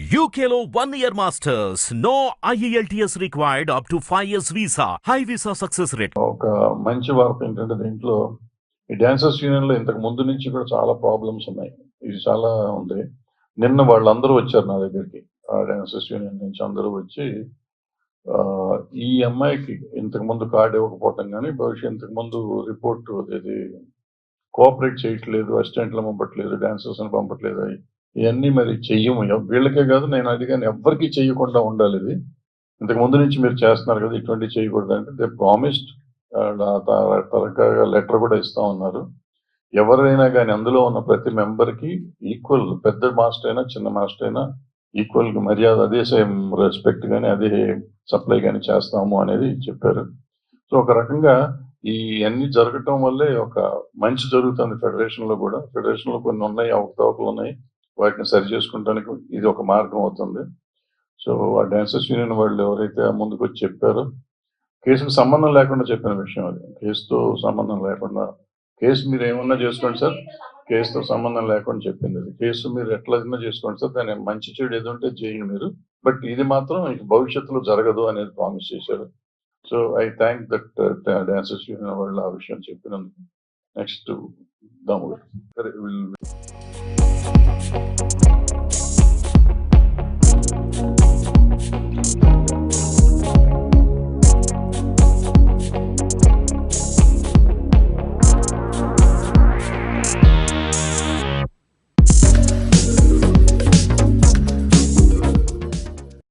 UKLO 1 year masters. No IELTS required up to 5 years visa. High visa success rate. ఒక మంచి వార్త ఏంటంటే దీంట్లో ఈ డాన్సర్స్ యూనియన్ లో ఇంతకు ముందు నుంచి కూడా చాలా ప్రాబ్లమ్స్ ఉన్నాయి. ఇది చాలా ఉంది. నిన్న వాళ్ళందరూ వచ్చారు నా దగ్గరికి. ఆ డాన్సర్స్ యూనియన్ నుంచి అందరూ వచ్చి ఈ అమ్మాయికి ఇంతకు ముందు కార్డు ఇవ్వకపోవటం కానీ భవిష్యత్ ఇంతకు ముందు రిపోర్ట్ ఇది కోఆపరేట్ చేయట్లేదు, అసిస్టెంట్లు పంపట్లేదు, డాన్సర్స్ అని పంపట్లేదు, ఇవన్నీ మరి చెయ్యము. వీళ్ళకే కాదు, నేను అడిగాను ఎవరికి చెయ్యకుండా ఉండాలి. ఇది ఇంతకు ముందు నుంచి మీరు చేస్తున్నారు కదా, ఇటువంటి చేయకూడదు అంటే దే ప్రామిస్డ్. తరగా లెటర్ కూడా ఇస్తా ఉన్నారు. ఎవరైనా కానీ అందులో ఉన్న ప్రతి మెంబర్కి ఈక్వల్, పెద్ద మాస్టర్ అయినా చిన్న మాస్టర్ అయినా ఈక్వల్ మర్యాద, అదే సేమ్ రెస్పెక్ట్ కానీ అదే సప్లై కానీ చేస్తాము అనేది చెప్పారు. సో ఒక రకంగా ఈ అన్ని జరగటం వల్లే ఒక మంచి జరుగుతుంది ఫెడరేషన్ లో కూడా. ఫెడరేషన్ లో కొన్ని ఉన్నాయి, అవకతవకలు ఉన్నాయి, వాటిని సరి చేసుకుంటానికి ఇది ఒక మార్గం అవుతుంది. సో ఆ డాన్సర్స్ యూనియన్ వాళ్ళు ఎవరైతే ముందుకు వచ్చి చెప్పారో, కేసుకు సంబంధం లేకుండా చెప్పిన విషయం అది. కేసుతో సంబంధం లేకుండా, కేసు మీరు ఏమన్నా చేసుకోండి సార్, కేసుతో సంబంధం లేకుండా చెప్పింది అది. కేసు మీరు ఎట్లయినా చేసుకోండి సార్, దాని మంచి చెడు ఏది ఉంటే చేయండి మీరు, బట్ ఇది మాత్రం భవిష్యత్తులో జరగదు అనేది ప్రామిస్ చేశారు. So I thank that dancers union వాళ్ళు ఆ విషయం చెప్పినందుకు. నెక్స్ట్ దాము